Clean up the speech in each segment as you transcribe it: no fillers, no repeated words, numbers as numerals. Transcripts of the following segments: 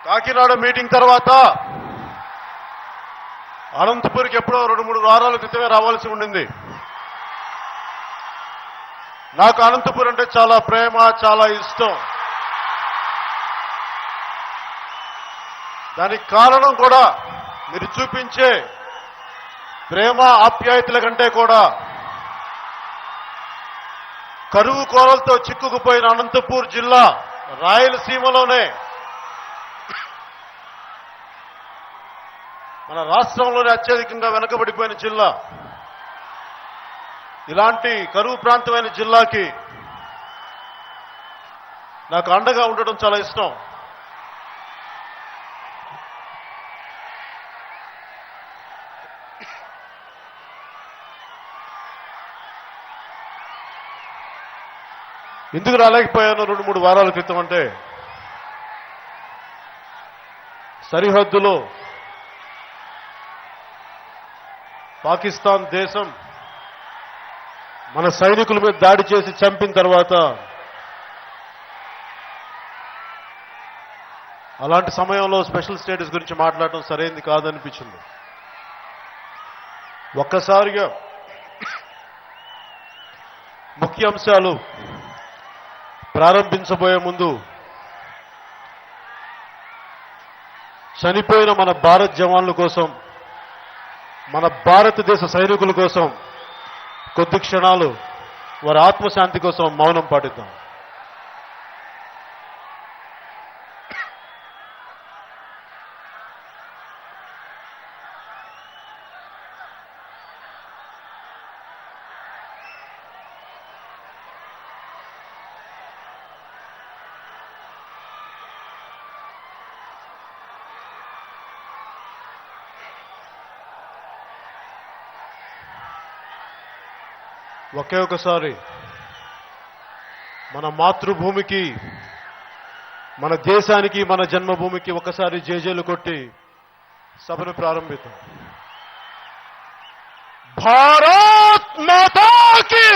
Kakinada meeting తర్వాత అనంతపూర్కి ఎప్పుడో 2-3 వారాల క్రితమే రావాల్సి ఉండింది. నాకు అనంతపూర్ అంటే చాలా ప్రేమ, చాలా ఇష్టం. దానికి కారణం కూడా మీరు చూపించే ప్రేమ ఆప్యాయతల కంటే కూడా కరువు కోరలతో చిక్కుకుపోయిన అనంతపూర్ జిల్లా రాయలసీమలోనే మన రాష్ట్రంలోనే అత్యధికంగా వెనుకబడిపోయిన జిల్లా. ఇలాంటి కరువు ప్రాంతమైన జిల్లాకి నాకు అండగా ఉండడం చాలా ఇష్టం. ఎందుకు రాలేకపోయాను 2-3 వారాల క్రితం అంటే, సరిహద్దులో పాకిస్తాన్ దేశం మన సైనికుల మీద దాడి చేసి చంపిన తర్వాత అలాంటి సమయంలో స్పెషల్ స్టేటస్ గురించి మాట్లాడటం సరైనది కాదనిపించింది. ఒక్కసారిగా ముఖ్యాంశాలు ప్రారంభించబోయే ముందు చనిపోయిన మన భారత్ జవాన్ల కోసం, మన భారతదేశ సైనికుల కోసం కొద్ది క్షణాలు వారి ఆత్మశాంతి కోసం మౌనం పాటిద్దాం. ఒకే ఒకసారి మన మాతృభూమికి, మన దేశానికి, మన జన్మభూమికి ఒకసారి జేజేలు కొట్టి సభను ప్రారంభిద్దాం. భారత్ మాతా కీ!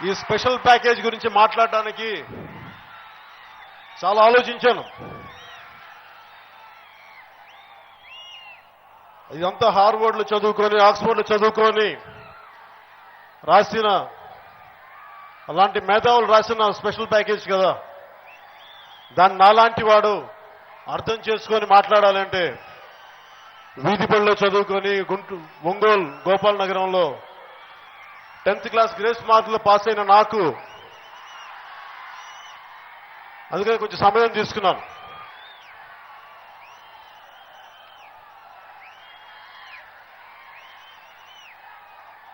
ఈ స్పెషల్ ప్యాకేజ్ గురించి మాట్లాడడానికి చాలా ఆలోచించాను. ఇదంతా హార్వర్డ్లో చదువుకొని, ఆక్స్ఫర్డ్లో చదువుకొని రాసిన, అలాంటి మేధావులు రాసిన స్పెషల్ ప్యాకేజ్ కదా. దాన్ని నాలాంటి వాడు అర్థం చేసుకొని మాట్లాడాలంటే, వీధి బడిలో చదువుకొని ఒంగోలు గోపాల్ నగరంలో 10th క్లాస్ గ్రేస్ మార్కులు పాస్ అయిన నాకు అందుకని కొంచెం సమయం తీసుకున్నాను.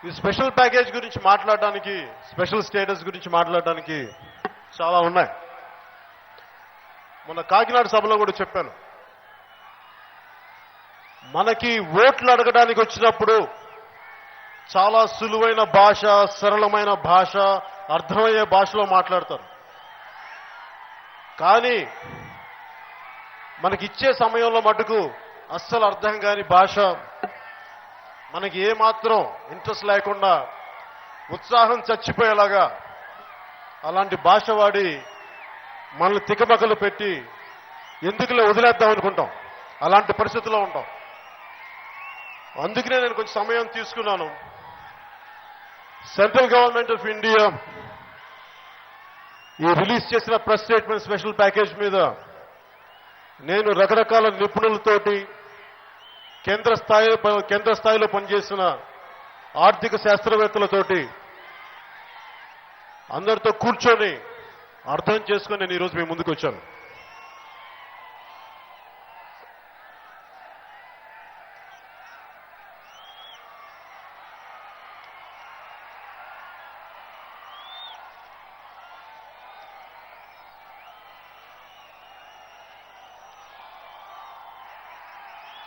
ఈ స్పెషల్ ప్యాకేజ్ గురించి మాట్లాడడానికి, స్పెషల్ స్టేటస్ గురించి మాట్లాడడానికి చాలా ఉన్నాయి. మొన్న కాకినాడ సభలో కూడా చెప్పాను. మనకి ఓట్లు అడగడానికి వచ్చినప్పుడు చాలా సులువైన భాష, సరళమైన భాష, అర్థమయ్యే భాషలో మాట్లాడతారు. కానీ మనకిచ్చే సమయంలో మటుకు అస్సలు అర్థం కాని భాష, మనకి ఏమాత్రం ఇంట్రెస్ట్ లేకుండా ఉత్సాహం చచ్చిపోయేలాగా అలాంటి భాష వాడి మనల్ని తికమకలు పెట్టి ఎందుకులే వదిలేద్దాం అనుకుంటాం. అలాంటి పరిస్థితుల్లో ఉంటాం. అందుకనే నేను కొంచెం సమయం తీసుకున్నాను. సెంట్రల్ గవర్నమెంట్ ఆఫ్ ఇండియా ఈ రిలీజ్ చేసిన ప్రెస్ స్టేట్మెంట్ స్పెషల్ ప్యాకేజ్ మీద నేను రకరకాల నిపుణులతోటి, కేంద్ర స్థాయిలో పనిచేసిన ఆర్థిక శాస్త్రవేత్తలతోటి అందరితో కూర్చొని అర్థం చేసుకొని నేను ఈరోజు మీ ముందుకు వచ్చాను.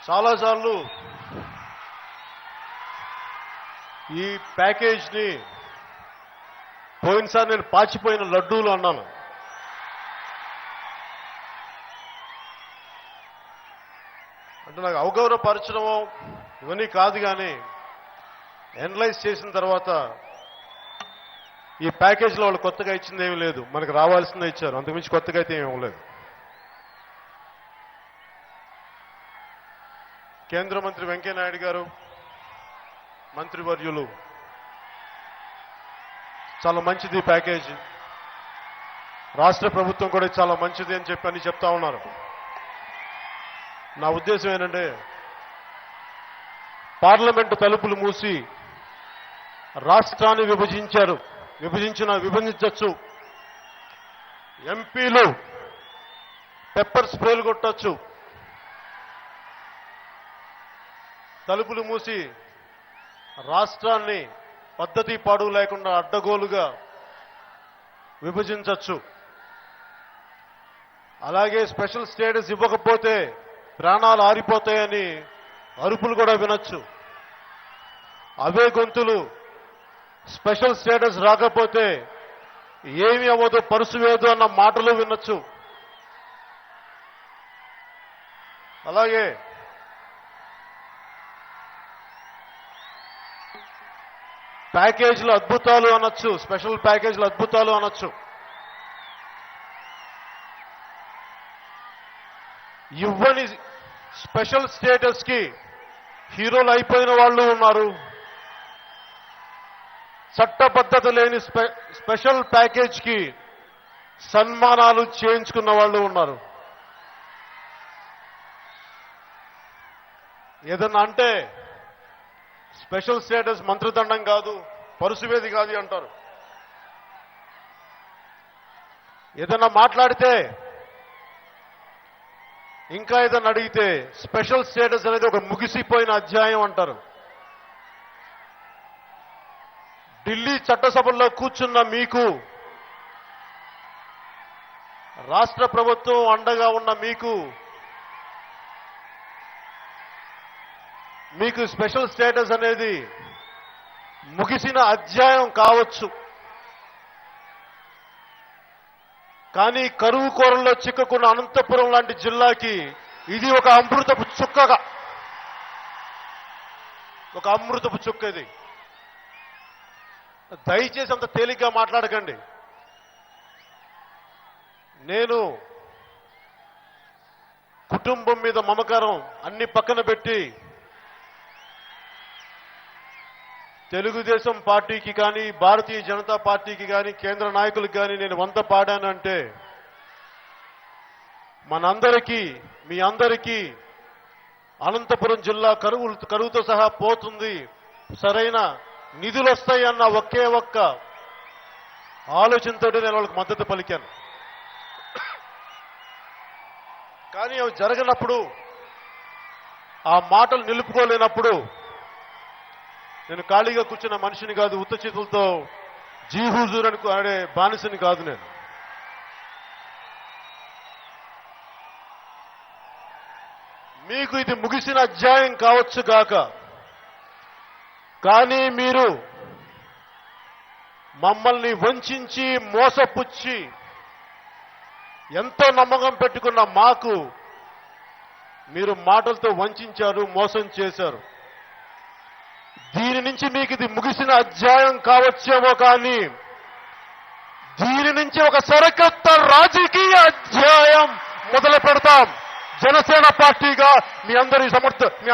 చాలాసార్లు ఈ ప్యాకేజ్ని పోయినసారి నేను పాచిపోయిన లడ్డూలు అన్నాను. అంటే నాకు అవగౌరవపరచడమో ఇవన్నీ కాదు, కానీ ఎనలైజ్ చేసిన తర్వాత ఈ ప్యాకేజీలో వాళ్ళు కొత్తగా ఇచ్చింది ఏమీ లేదు, మనకు రావాల్సిందే ఇచ్చారు, అంతకుమించి కొత్తగా అయితే ఏమీ ఇవ్వలేదు. కేంద్ర మంత్రి వెంకయ్యనాయుడు గారు, మంత్రివర్యులు, చాలా మంచిది ప్యాకేజీ, రాష్ట్ర ప్రభుత్వం కూడా చాలా మంచిది అని చెప్పి చెప్తా ఉన్నారు. నా ఉద్దేశం ఏంటంటే, పార్లమెంటు తలుపులు మూసి రాష్ట్రాన్ని విభజించచ్చు, ఎంపీలు పెప్పర్ స్ప్రేలు కొట్టచ్చు, తలుపులు మూసి రాష్ట్రాన్ని పద్ధతి పాడు లేకుండా అడ్డగోలుగా విభజించచ్చు. అలాగే స్పెషల్ స్టేటస్ ఇవ్వకపోతే ప్రాణాలు ఆరిపోతాయని అరుపులు కూడా వినొచ్చు. అవే గొంతులు స్పెషల్ స్టేటస్ రాకపోతే ఏమి అవ్వదు, పరుసువేదు అన్న మాటలు వినొచ్చు. అలాగే ప్యాకేజీలు అద్భుతాలు అనొచ్చు, స్పెషల్ ప్యాకేజీలు అద్భుతాలు అనొచ్చు. ఇవ్వని స్పెషల్ స్టేటస్ కి హీరోలు అయిపోయిన వాళ్ళు ఉన్నారు, చట్టబద్ధత లేని స్పెషల్ ప్యాకేజ్ కి సన్మానాలు చేయించుకున్న వాళ్ళు ఉన్నారు. ఏదన్నా అంటే స్పెషల్ స్టేటస్ మంత్రిదండం కాదు, పరుసువేది కాదు అంటారు. ఏదన్నా మాట్లాడితే, ఇంకా ఏదన్నా అడిగితే స్పెషల్ స్టేటస్ అనేది ఒక ముగిసిపోయిన అధ్యాయం అంటారు. ఢిల్లీ చట్టసభల్లో కూర్చున్న మీకు, రాష్ట్ర ప్రభుత్వం అండగా ఉన్న మీకు స్పెషల్ స్టేటస్ అనేది ముగిసిన అధ్యాయం కావచ్చు. కానీ కరువు కోరల్లో చిక్కుకున్న అనంతపురం లాంటి జిల్లాకి ఇది ఒక అమృతపు చుక్క. ఇది దయచేసి అంత తేలిగ్గా మాట్లాడకండి. నేను కుటుంబం మీద మమకారం అన్ని పక్కన పెట్టి తెలుగుదేశం పార్టీకి కానీ, భారతీయ జనతా పార్టీకి కానీ, కేంద్ర నాయకులకు కానీ నేను వంత పాడానంటే మనందరికీ, మీ అందరికీ అనంతపురం జిల్లా కరువుతో సహా పోతుంది, సరైన నిధులు వస్తాయన్న ఒకే ఒక్క ఆలోచనతో నేను వాళ్ళకి మద్దతు పలికాను. కానీ అవి జరగనప్పుడు, ఆ మాటలు నిలుపుకోలేనప్పుడు నేను ఖాళీగా కూర్చున్న మనిషిని కాదు, ఉత్త చేతులతో జీహూజూర్ అని ఆడే బానిసని కాదు. నేను మీకు ఇది ముగిసిన అధ్యాయం కావచ్చు గాక, కానీ మీరు మమ్మల్ని వంచి మోసపుచ్చి ఎంతో నమ్మకం పెట్టుకున్న మాకు మీరు మాటలతో వంచారు, మోసం చేశారు. దీని నుంచి మీకు ఇది ముగిసిన అధ్యాయం కావచ్చేమో, కానీ దీని నుంచి ఒక సరికొత్త రాజకీయ అధ్యాయం మొదలు పెడతాం జనసేన పార్టీగా, మీ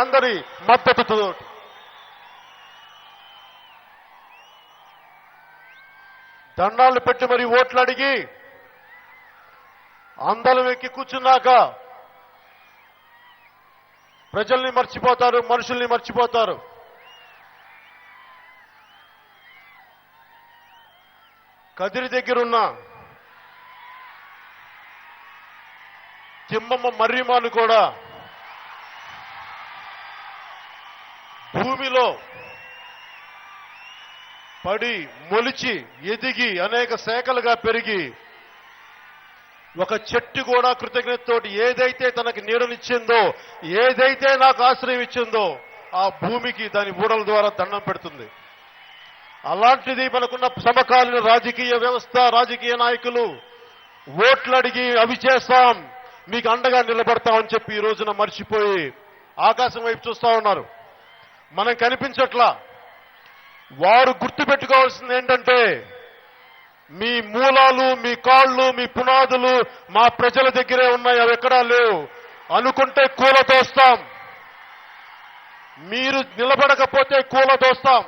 అందరి మద్దతుతో. దండాలు పెట్టి మరి ఓట్లు అడిగి అందలం ఎక్కి కూర్చున్నాక ప్రజల్ని మర్చిపోతారు, మనుషుల్ని మర్చిపోతారు. కదిరి దగ్గరున్న తిమ్మమ్మ మర్రిమాను కూడా భూమిలో పడి మొలిచి ఎదిగి అనేక శాఖలుగా పెరిగి ఒక చెట్టు కూడా కృతజ్ఞతతోటి ఏదైతే తనకి నీడనిచ్చిందో, ఏదైతే నాకు ఆశ్రయం ఇచ్చిందో ఆ భూమికి దాని ఊడల ద్వారా దండం పెడుతుంది. అలాంటిది మనకున్న సమకాలీన రాజకీయ వ్యవస్థ, రాజకీయ నాయకులు ఓట్లు అడిగి అవి చేస్తాం, మీకు అండగా నిలబడతామని చెప్పి ఈ రోజున మర్చిపోయి ఆకాశం వైపు చూస్తా ఉన్నారు. మనం కనిపించట్లా. వారు గుర్తుపెట్టుకోవాల్సింది ఏంటంటే, మీ మూలాలు, మీ కాళ్ళు, మీ పునాదులు మా ప్రజల దగ్గరే ఉన్నాయి, అవి ఎక్కడా లేవు. అనుకుంటే కూలదోస్తాం, మీరు నిలబడకపోతే కూలదోస్తాం.